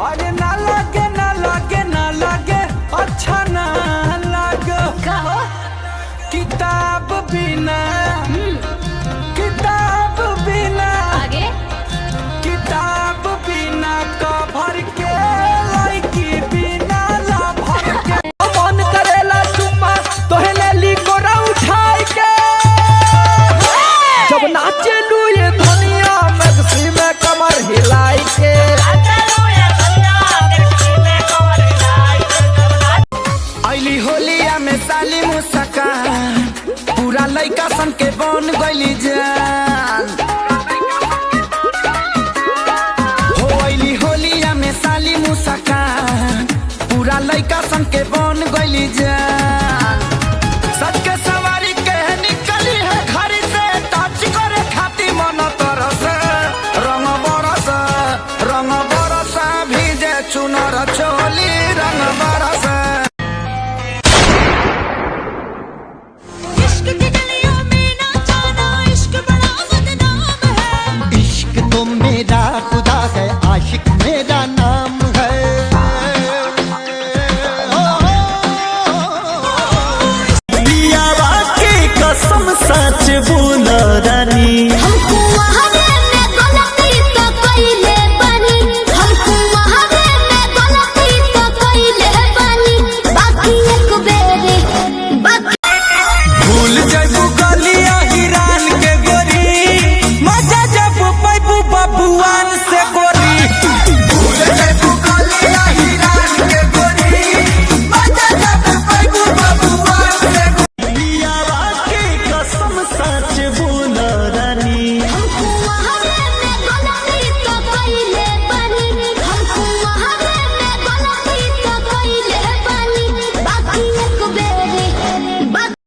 अरे ना लगे ना लगे ना लगे अच्छा ना लगे किताब बिना किताब बिना आगे किताब बिना कभर के लड़की बिना लभर के मन करेला चुम्मा तोहले लिको उठाई के जब नाचे लू ये धनिया मैक्सी में कमर हिलाई के आइली होलिया में साली मुस्कान पूरा लइका सन के बन गइली जान हो आइली होलिया में साली मुस्कान पूरा लइका सन के बन गइली जान सच के सवारी के निकली है घर से टच करे खाती मन तरस रंग बरस भीजे चुनर चोली